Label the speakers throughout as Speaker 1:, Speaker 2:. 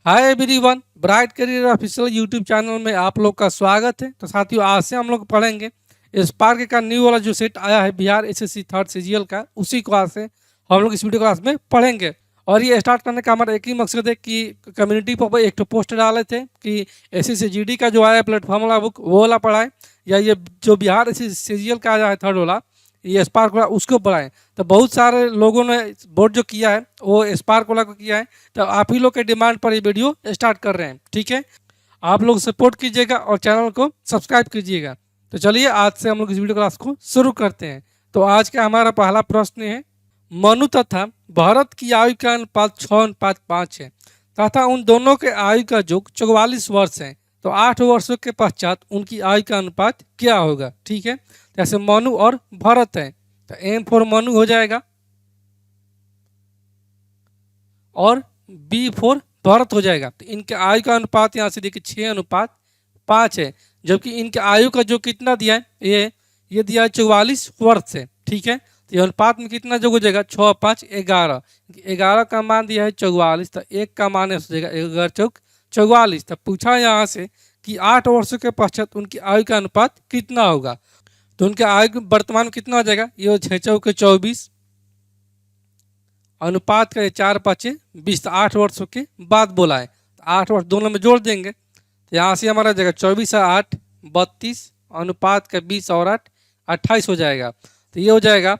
Speaker 1: Hi everyone, bright career official YouTube channel में आप लोग का स्वागत है। तो साथियों, आज से हम लोग पढ़ेंगे स्पार्क का न्यू वाला जो सेट आया है बिहार एसएससी थर्ड सीजीएल का, उसी को आज से हम लोग इस वीडियो क्लास में पढ़ेंगे। और ये स्टार्ट करने का हमारा एक ही मकसद है कि कम्युनिटी पर एक तो पोस्ट डाले थे कि एसएससी जीडी का जो आया प्लेटफॉर्म वाला बुक वो वाला पढ़ाएं, या ये जो बिहार एसएससी सीजीएल का आया है थर्ड वाला, ये स्पार्क वाला, उसको पढ़ाएं। तो बहुत सारे लोगों ने वोट जो किया है वो स्पार्क वाला को किया है। तो आप ही लोग के डिमांड पर ये वीडियो स्टार्ट कर रहे हैं, ठीक है। आप लोग सपोर्ट कीजिएगा और चैनल को सब्सक्राइब कीजिएगा। तो चलिए आज से हम लोग इस वीडियो क्लास को शुरू करते हैं। तो आज का हमारा पहला प्रश्न है, मनु तथा भरत की आयु का अनुपात 6:5 है तथा उन दोनों के आयु का योग 44 वर्ष है। तो 8 वर्षों के पश्चात उनकी आयु का अनुपात क्या होगा, ठीक है। जैसे मनु और भरत है तो एम फॉर मनु हो जाएगा और बी फॉर भरत हो जाएगा। तो इनके आयु का अनुपात यहाँ से देखिए 6:5 है, जबकि इनके आयु का जो कितना दिया है ये दिया है 44 वर्ष है, ठीक है। तो ये अनुपात में कितना जो हो जाएगा 6, 5, 11। 11 का मान दिया है 44, तो एक का मान हो जाएगा 11 चौक 44। तब पूछा यहाँ से कि 8 वर्षों के पश्चात उनकी आयु का अनुपात कितना होगा। तो उनके आयु वर्तमान में कितना हो जाएगा, ये 6 चौके 24, अनुपात का 4 5 20। 8 वर्षों के बाद बोला है, 8 वर्ष दोनों में जोड़ देंगे तो यहाँ से हमारा जाएगा 24 और 8 32, अनुपात का 20 और 8 28 हो जाएगा। तो ये हो जाएगा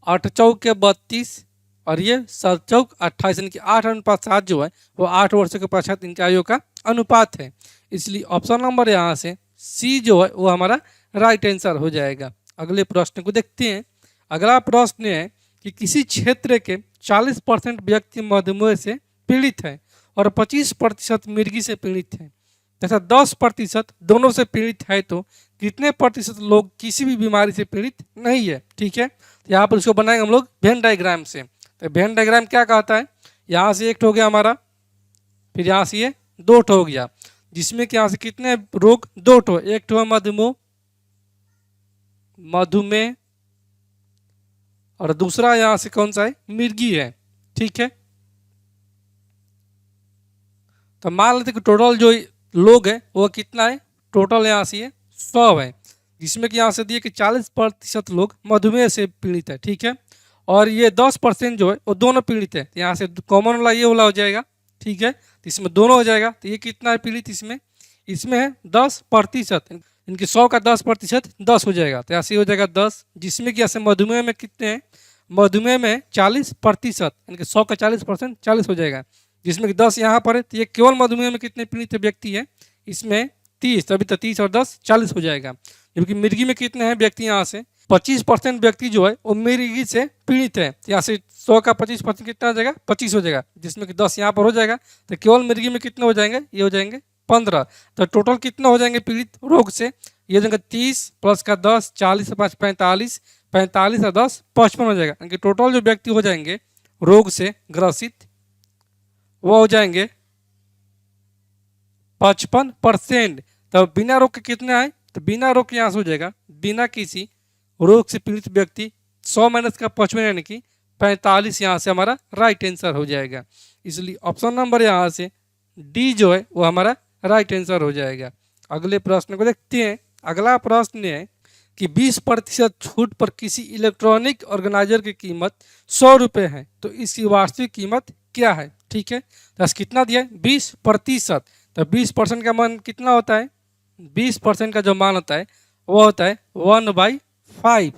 Speaker 1: 8 चौके 32 और ये 7 चौक 28, यानी कि 8:7 जो है वो 8 वर्षों के पश्चात इनके आयु का अनुपात है। इसलिए ऑप्शन नंबर यहाँ से सी जो है वो हमारा राइट आंसर हो जाएगा। अगले प्रश्न को देखते हैं। अगला प्रश्न है कि किसी क्षेत्र के 40% व्यक्ति मधुमेह से पीड़ित हैं और 25% मिर्गी से पीड़ित हैं तथा 10% दोनों से पीड़ित है, तो कितने प्रतिशत लोग किसी भी बीमारी से पीड़ित नहीं है, ठीक है। तो यहाँ पर इसको बनाएंगे हम लोग वेन डायग्राम से। तो वेन डायग्राम क्या कहता है, यहाँ से एक हो गया हमारा, फिर यहाँ से ये 2 हो गया, जिसमें कि यहाँ से कितने रोग 2 एक तो मधुमेह और दूसरा यहाँ से कौन सा है, मिर्गी है, ठीक है। तो मान लेते कि टोटल जो लोग है वो कितना है, टोटल यहाँ से ये 100 है, जिसमें कि यहाँ से दिए कि 40% लोग मधुमेह से पीड़ित है, ठीक है। और ये 10% जो है वो दोनों पीड़ित है, तो यहाँ से कॉमन वाला ये वाला हो जाएगा, ठीक है। तो इसमें दोनों हो जाएगा। तो ये कितना है पीड़ित, इसमें है 10%, इनकी 100 का 10% 10 हो जाएगा। तो यहाँ से हो जाएगा 10, जिसमें कि ऐसे मधुमेह में कितने हैं, मधुमेह में 40%, यानी कि 100 का 40% 40 हो जाएगा, जिसमें कि 10 यहाँ पर है। तो ये केवल मधुमेह में कितने पीड़ित व्यक्ति है, इसमें 30, तभी तो 30 और 10 40 हो जाएगा। जबकि मिर्गी में कितने हैं व्यक्ति, यहाँ से 25% व्यक्ति जो है वो मिर्गी से पीड़ित है। यहाँ से 100 का 25% कितना हो जाएगा, 25 हो जाएगा, जिसमें कि 10 यहाँ पर हो जाएगा। तो केवल मिर्गी में कितने हो जाएंगे, ये हो जाएंगे 15। तो टोटल कितना हो जाएंगे पीड़ित रोग से, ये हो जाएंगे 30 प्लस का 10, 40 5 45, 45 और 10 55 हो जाएगा, यानी कि टोटल जो व्यक्ति हो जाएंगे रोग से ग्रसित वो हो जाएंगे 55%। तो बिना रोग के कितने आए, तो बिना रोग के यहाँ से हो जाएगा, बिना किसी रोग से पीड़ित व्यक्ति 100 माइनस का 55 यानी कि 45, यहाँ से हमारा राइट आंसर हो जाएगा। इसलिए ऑप्शन नंबर यहाँ से डी जो है वो हमारा राइट आंसर हो जाएगा। अगले प्रश्न को देखते हैं। अगला प्रश्न है कि 20% छूट पर किसी इलेक्ट्रॉनिक ऑर्गेनाइजर की कीमत 100 रुपये है, तो इसकी वास्तविक कीमत क्या है, ठीक है। तो कितना दिया है 20%। तो 20% का मान कितना होता है, 20% का जो मान होता है वो होता है 1/5,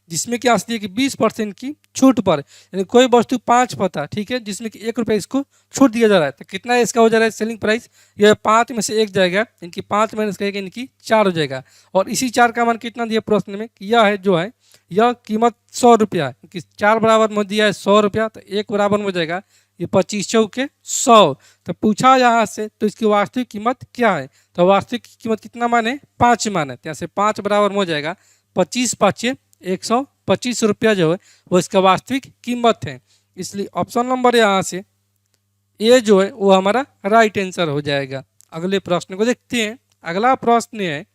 Speaker 1: जिसमें क्या आती है कि 20% की छूट पर, यानी कोई वस्तु 5 पता, ठीक है, जिसमें कि 1 रुपये इसको छूट दिया जा रहा है। तो कितना इसका हो जा रहा है सेलिंग प्राइस, यह 5 में से 1 जाएगा, इनकी 5 माइनस करेगा, इनकी 4 हो जाएगा। और इसी 4 का मान कितना दिया प्रश्न में, यह है जो है यह कीमत 100 रुपया है, कि 4 बराबर में दिया है 100 रुपया, तो 1 बराबर में हो जाएगा ये 25 चौके 100। तो पूछा यहाँ से तो इसकी वास्तविक कीमत क्या है, तो वास्तविक कीमत कितना माने 5 माने, यहाँ से 5 बराबर में हो जाएगा 25 5 125 रुपया जो है वो इसका वास्तविक कीमत है। इसलिए ऑप्शन नंबर यहाँ से ए जो है वो हमारा राइट आंसर हो जाएगा। अगले प्रश्न को देखते हैं। अगला प्रश्न है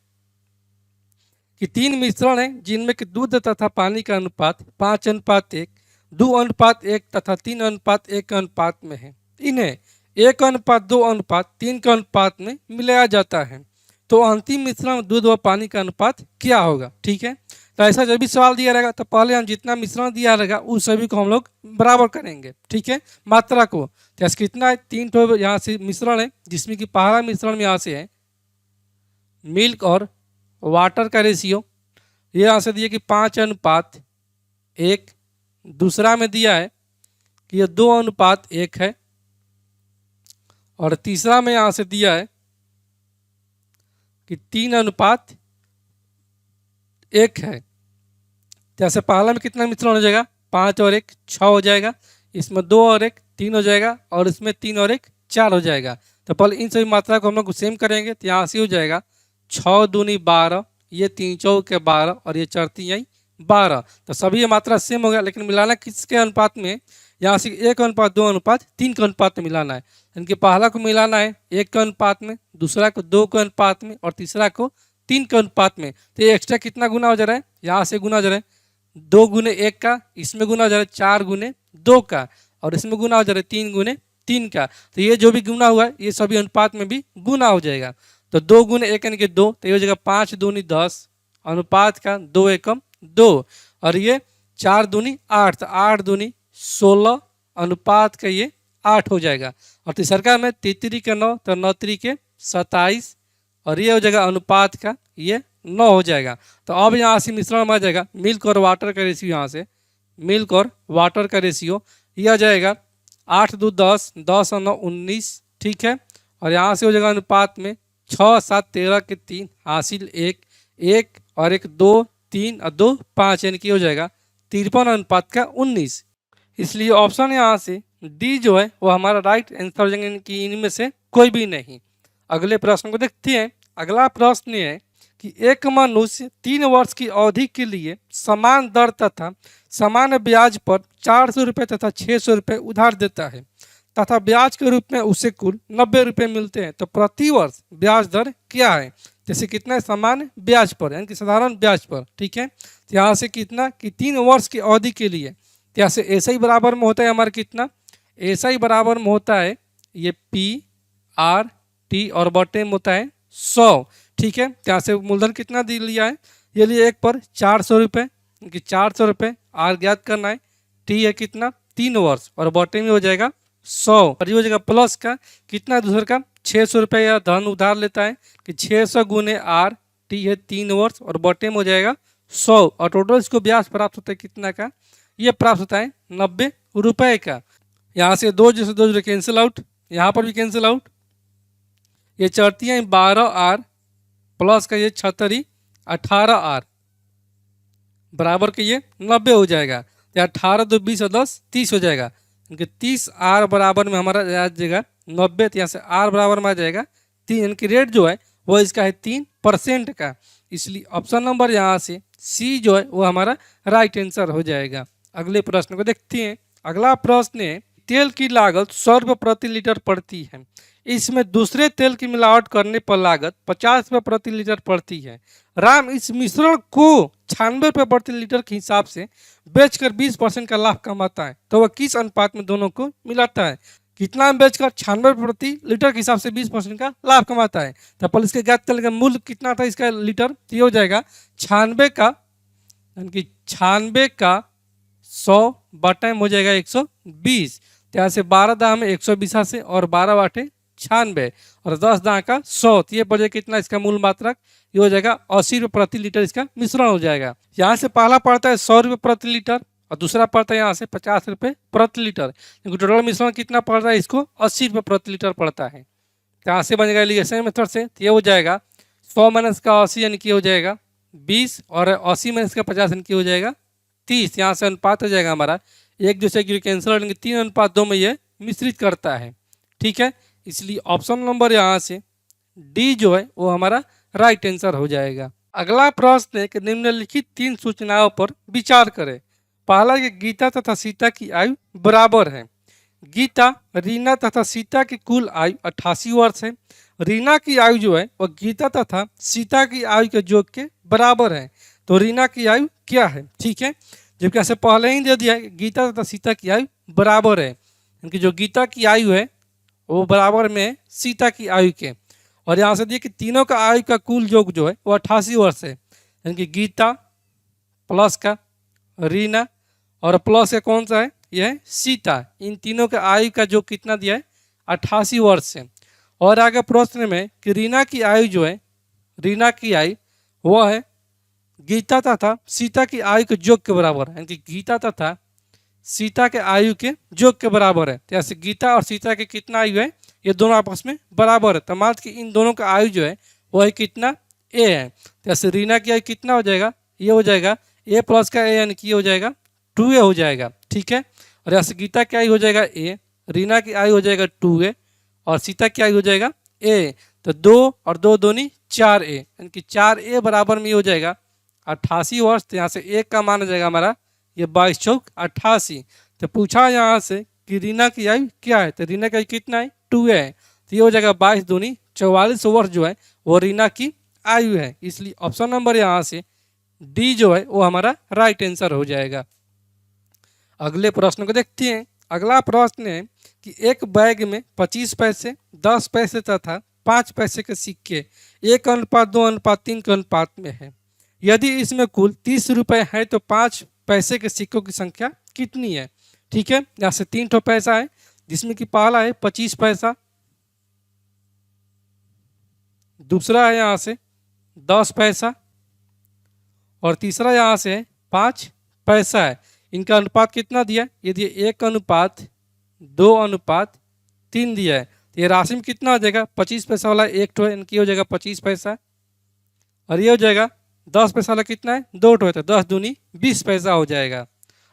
Speaker 1: कि 3 मिश्रण है जिनमें कि दूध तथा पानी का अनुपात 5:1, 2:1 तथा 3:1 अनुपात में है। इन्हें 1:2:3 के अनुपात में मिलाया जाता है, तो अंतिम मिश्रण दूध व पानी का अनुपात क्या होगा। ठीक है, तो ऐसा जब भी सवाल दिया रहेगा तो पहले हम जितना मिश्रण दिया रहेगा उस सभी को हम लोग बराबर करेंगे। ठीक है, मात्रा को, तो ऐसे कितना है, 3 ठो यहाँ से मिश्रण है, जिसमें कि पहला मिश्रण में यहाँ से है मिल्क और वाटर का रेशियो, ये यहाँ से दिया कि 5:1, दूसरा में दिया है कि ये 2:1 है, और तीसरा में यहाँ से दिया है कि 3:1 है। जैसे पहला में कितना मिश्रण हो जाएगा, 5 और 1 6 हो जाएगा, इसमें 2 और 1 3 हो जाएगा, और इसमें 3 और 1 4 हो जाएगा। तो पहले इन सभी मात्रा को हम लोग सेम करेंगे, तो यहाँ से हो जाएगा 6 दूनी 12, ये 3 चौके 12, और ये 4 3 12। तो सभी ये मात्रा सेम हो गया, लेकिन मिलाना किसके अनुपात में, यहाँ से 1:2:3 के अनुपात में मिलाना है। इनके पहला को मिलाना है 1 के अनुपात में, दूसरा को 2 के अनुपात में, और तीसरा को 3 के अनुपात में। तो ये एक्स्ट्रा कितना गुना हो जा रहा है, यहाँ से गुना हो जा रहा है 2 गुने 1 का, इसमें गुना हो जा रहा है 4 गुने 2 का, और इसमें गुना हो जा रहा है 3 गुने 3 का। तो ये जो भी गुना हुआ है ये सभी अनुपात में भी गुना हो जाएगा। तो 2 गुने 1 यानी कि 2, तो ये हो जाएगा 5 दूनी 10, अनुपात का 2 एकम 2, और ये 4 दूनी 8, तो 8 दूनी 16, अनुपात का ये 8 हो जाएगा। और तीसरा में 3 के 9, तो 9 के 27, और ये हो जाएगा अनुपात का ये 9 हो जाएगा। तो अब यहाँ से मिश्रण में आ जाएगा मिल्क और वाटर का रेशियो, यहाँ से मिल्क और वाटर का रेशियो ये आ जाएगा 8 2 10, 10 और 9 19। ठीक है, और यहाँ से हो जाएगा अनुपात में 6 7 13 के 3, हासिल 1 1 और 1 2 3 और 2 5, यानी कि हो जाएगा 53 अनुपात का 19। इसलिए ऑप्शन यहाँ से डी जो है वो हमारा राइट आंसर हो जाएगा, कि इनमें से कोई भी नहीं। अगले प्रश्न को देखते हैं। अगला प्रश्न ये है कि एक मनुष्य 3 वर्ष की अवधि के लिए समान दर तथा समान ब्याज पर 400 रुपये तथा 600 रुपये उधार देता है, तथा ब्याज के रूप में उसे कुल 90 रुपये मिलते हैं। तो प्रति वर्ष ब्याज दर क्या है, जैसे कितना समान ब्याज पर यानी कि साधारण ब्याज पर। ठीक है, तो यहाँ से कितना कि 3 वर्ष की अवधि के लिए, तो यहाँ से ऐसा ही बराबर में होता है हमारा कितना, ऐसा ही बराबर में होता है ये PRT और बटे में होता है 100। ठीक है, तो यहाँ से मूलधन कितना दे लिया है, ये लिए 1 पर 400 रुपये, कि 400 रुपये आर ज्ञात करना है, टी है कितना 3 वर्ष, और बटे में हो जाएगा 100, और ये हो जाएगा प्लस का कितना दूसरे का 600 रुपये या धन उधार लेता है, कि 600 गुने आर, टी है 3 वर्ष, और बटे में हो जाएगा 100, और टोटल इसको ब्याज प्राप्त होता है कितना का, ये प्राप्त होता है 90 रुपये का। यहाँ से 2 जैसे 2 कैंसिल आउट, यहाँ पर भी कैंसिल आउट, ये चढ़ती हैं 12R प्लस का ये 76 18R बराबर के ये 90 हो जाएगा। तो 18 2 20 और 10 30 हो जाएगा, क्योंकि 30R बराबर में हमारा आ जाएगा 90, तो यहाँ से R बराबर में आ जाएगा 3, यानी कि रेट जो है वो इसका है 3% का। इसलिए ऑप्शन नंबर यहाँ से सी जो है वो हमारा राइट आंसर हो जाएगा। अगले प्रश्न को देखते हैं। अगला प्रश्न है तेल की लागत 100 रुपये प्रति लीटर पड़ती है, इसमें दूसरे तेल की मिलावट करने पर लागत 50 रुपये प्रति लीटर पड़ती है। राम इस मिश्रण को 96 रुपये प्रति लीटर के हिसाब से बेचकर 20% का लाभ कमाता है, तो वह किस अनुपात में दोनों को मिलाता है। कितना में बेचकर 96 रुपये प्रति लीटर के हिसाब से 20% का लाभ कमाता है। तो पहले इसके ज्ञात तेल का मूल्य कितना था इसका लीटर, तो ये हो जाएगा 96 का, यानी कि 96 का 100 बटा में हो जाएगा 120। तो यहाँ से 12 दाम 120 से, और 12 बाटे 96, और 10 दाम का 100, तो ये पड़ जाएगा कितना इसका मूल मात्रक, ये हो जाएगा 80 रुपये प्रति लीटर इसका मिश्रण हो जाएगा। यहाँ से पहला पड़ता है 100 रुपये प्रति लीटर, और दूसरा पड़ता है यहाँ से 50 रुपये प्रति लीटर, क्योंकि टोटल मिश्रण कितना पड़ रहा है इसको 80 रुपये प्रति लीटर पड़ता है। तो यहाँ से बनेगा एलिगेशन मेथड से, तो ये हो जाएगा 100 माइनस का 80 यानी कि हो जाएगा 20, और 80 माइनस का 50 यानी कि हो जाएगा 30। यहाँ से अनुपात हो जाएगा हमारा एक दूसरे की कैंसिल, 3:2 में ये मिश्रित करता है। ठीक है, इसलिए ऑप्शन नंबर यहाँ से डी जो है वो हमारा राइट आंसर हो जाएगा। अगला प्रश्न है कि निम्नलिखित 3 सूचनाओं पर विचार करें। पहला कि गीता तथा सीता की आयु बराबर है। गीता, रीना तथा सीता की कुल आयु 88 वर्ष है। रीना की आयु जो है वह गीता तथा सीता की आयु के योग के बराबर है, तो रीना की आयु क्या है। ठीक है, जबकि ऐसे पहले ही दे दिया है गीता तथा सीता की आयु बराबर है, क्योंकि जो गीता की आयु है वो बराबर में है सीता की आयु के। और यहाँ से देखिए कि तीनों का आयु का कुल योग जो है वो 88 वर्ष है, यानी कि गीता प्लस का रीना और प्लस का कौन सा है, यह है सीता। इन तीनों का आयु का जो कितना दिया है 88 वर्ष है। और आगे प्रश्न में कि रीना की आयु जो है, रीना की आयु वह है गीता तथा सीता की आयु के योग के बराबर है, यानी कि गीता तथा सीता के आयु के योग के बराबर है। जैसे गीता और सीता के कितना आयु है, ये दोनों आपस में बराबर है। तो मान कि इन दोनों का आयु जो है वह है कितना, ए है। जैसे रीना की आयु कितना हो जाएगा, ये हो जाएगा ए प्लस का ए, यानी कि ये हो जाएगा 2a हो जाएगा, ठीक है। और जैसे गीता की आयु हो जाएगा ए, रीना की आयु हो जाएगा 2a और सीता की आयु हो जाएगा ए। तो 2 और 2 दूनी 4a, यानी कि 4a बराबर में ये हो जाएगा 88 वर्ष। तो यहाँ से एक का मान हो जाएगा हमारा ये 22 चौक 88। तो पूछा यहाँ से कि रीना की आयु क्या है, तो रीना की आयु कितना है, 2a है। तो ये हो जाएगा 22 दूनी 44 वर्ष जो है वो रीना की आयु है। इसलिए ऑप्शन नंबर यहाँ से डी जो है वो हमारा राइट आंसर हो जाएगा। अगले प्रश्न को देखते हैं। अगला प्रश्न है कि एक बैग में 25 पैसे, 10 पैसे तथा 5 पैसे के सिक्के 1:2:3 के अनुपात में है। यदि इसमें कुल 30 रुपये है तो 5 पैसे के सिक्कों की संख्या कितनी है। ठीक है, यहाँ से 3 ठो पैसा है जिसमें कि पहला है 25 पैसा, दूसरा है यहाँ से 10 पैसा और तीसरा यहाँ से 5 पैसा है। इनका अनुपात कितना दिया है, ये दिया 1:2:3 दिया है। तो ये राशि में कितना हो जाएगा, 25 पैसा वाला एक ठो है, इनकी हो जाएगा 25 पैसा और ये हो जाएगा 10 पैसा वाला कितना है, 2 ठो है, तो 10 दूनी 20 पैसा हो जाएगा।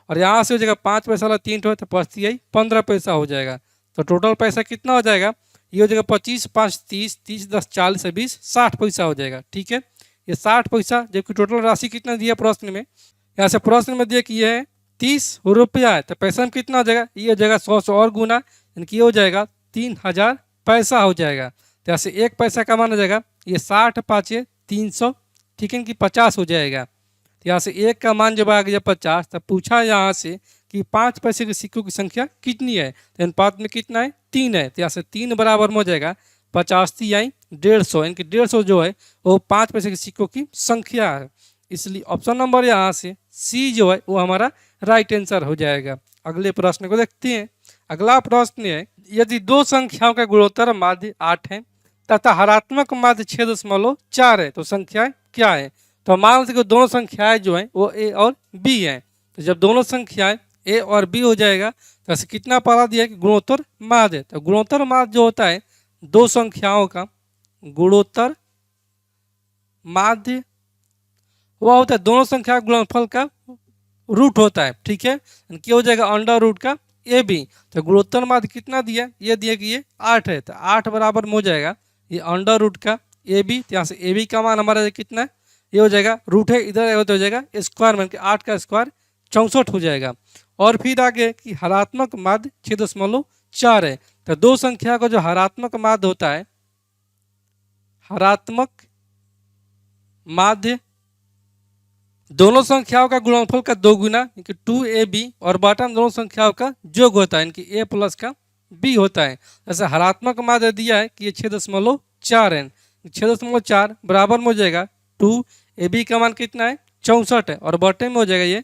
Speaker 1: और यहाँ से हो जाएगा 5 पैसा वाला 3 ठो है तो 5 आई 15 पैसा हो जाएगा। तो टोटल पैसा कितना हो जाएगा, ये हो जाएगा 25 5 30, 30 10 40 20 60 पैसा हो जाएगा। ठीक है, ये 60 पैसा, जबकि टोटल राशि कितना दिया प्रश्न में, यहाँ से प्रश्न में दिया कि ये है 30 रुपया है, तो पैसा में कितना हो जाएगा, ये हो जाएगा 100 से और गुना, यानी कि ये हो जाएगा 3000 पैसा हो जाएगा। तो यहाँ से एक पैसा का मान हो जाएगा ये 60 5 300, ठीक है कि 50 हो जाएगा। तो यहाँ से एक का मान जब आ गया 50, तब पूछा यहाँ से कि 5 पैसे के सिक्कों की संख्या कितनी है, तो अनुपात में कितना है, 3 है। तो यहाँ से 3 बराबर में हो जाएगा 50 आई 150, यानी कि 150 जो है वो 5 पैसे के सिक्कों की संख्या है। इसलिए ऑप्शन नंबर यहाँ से सी जो है वो हमारा राइट आंसर हो जाएगा। अगले प्रश्न को देखते हैं। अगला प्रश्न है, यदि दो संख्याओं का गुणोत्तर माध्य 8 है तथा हरात्मक माध्य 6.4 है तो संख्याएं क्या है। तो मान लीजिए कि दोनों संख्याएं जो हैं वो ए और बी हैं। तो जब दोनों संख्याएं ए और बी हो जाएगा तो ऐसे कितना पारा दिया है कि गुणोत्तर माध्य। तो गुणोत्तर माध्य जो होता है दो संख्याओं का गुणोत्तर माध्य वह होता है दोनों संख्या गुणनफल का रूट होता है। ठीक है, क्या हो जाएगा अंडर रूट का ए बी। तो गुणोत्तर माध्य कितना दिया, ये दिया कि ये 8 है, तो 8 बराबर में हो जाएगा ये अंडर रूट का ए बी। तो यहाँ से ए बी का मान हमारा कितना है, ये हो जाएगा रूट है इधर हो जाएगा स्क्वायर में, 8 का स्क्वायर 64 हो जाएगा। और फिर आगे कि हरात्मक माध्य 6.4 है। तो दो संख्या का जो हरात्मक माध्य होता है, हरात्मक माध्य दोनों संख्याओं का गुणनफल का 2 गुना, यानी 2ab और बॉटम दोनों संख्याओं का योग होता है, यानी a प्लस का b होता है। जैसे हरात्मक माध्य दिया है कि ये 6.4 है, 6.4 बराबर में हो जाएगा 2ab का मान कितना है 64 है और बॉटम में हो जाएगा ये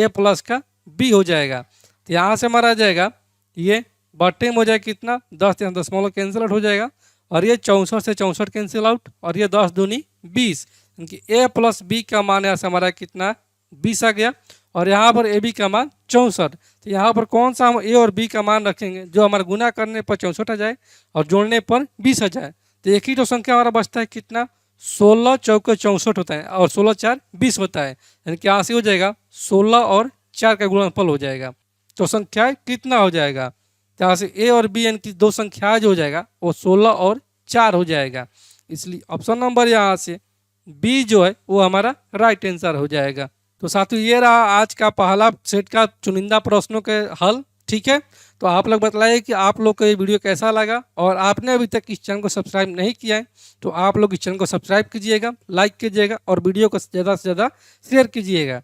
Speaker 1: a प्लस का b हो जाएगा। तो यहाँ से हमारा आ जाएगा ये बॉटम में हो जाएगा कितना 10 दशमलव कैंसिल आउट हो जाएगा और ये 64 से 64 कैंसिल आउट और ये 10 दूनी 20, यानी a प्लस बी का मान यहाँ से हमारा कितना 20 आ गया और यहाँ पर ए बी का मान 64। तो यहाँ पर कौन सा हम ए और बी का मान रखेंगे जो हमारा गुना करने पर 64 आ जाए और जोड़ने पर 20 आ जाए। तो एक ही तो संख्या हमारा बचता है कितना 16 चौके 64 होता है और 16 4 20 होता है, यानी कि यहाँ से हो जाएगा 16 और 4 का गुणनफल हो जाएगा। तो संख्या कितना हो जाएगा, तो यहाँ से ए और बी यानी कि दो संख्या जो हो जाएगा वो 16 और 4 हो जाएगा। इसलिए ऑप्शन नंबर यहाँ से बी जो है वो हमारा राइट आंसर हो जाएगा। तो साथियों ये रहा आज का पहला सेट का चुनिंदा प्रश्नों के हल। ठीक है, तो आप लोग बताइए कि आप लोग को ये वीडियो कैसा लगा और आपने अभी तक इस चैनल को सब्सक्राइब नहीं किया है तो आप लोग इस चैनल को सब्सक्राइब कीजिएगा, लाइक कीजिएगा और वीडियो को ज़्यादा से ज़्यादा शेयर कीजिएगा।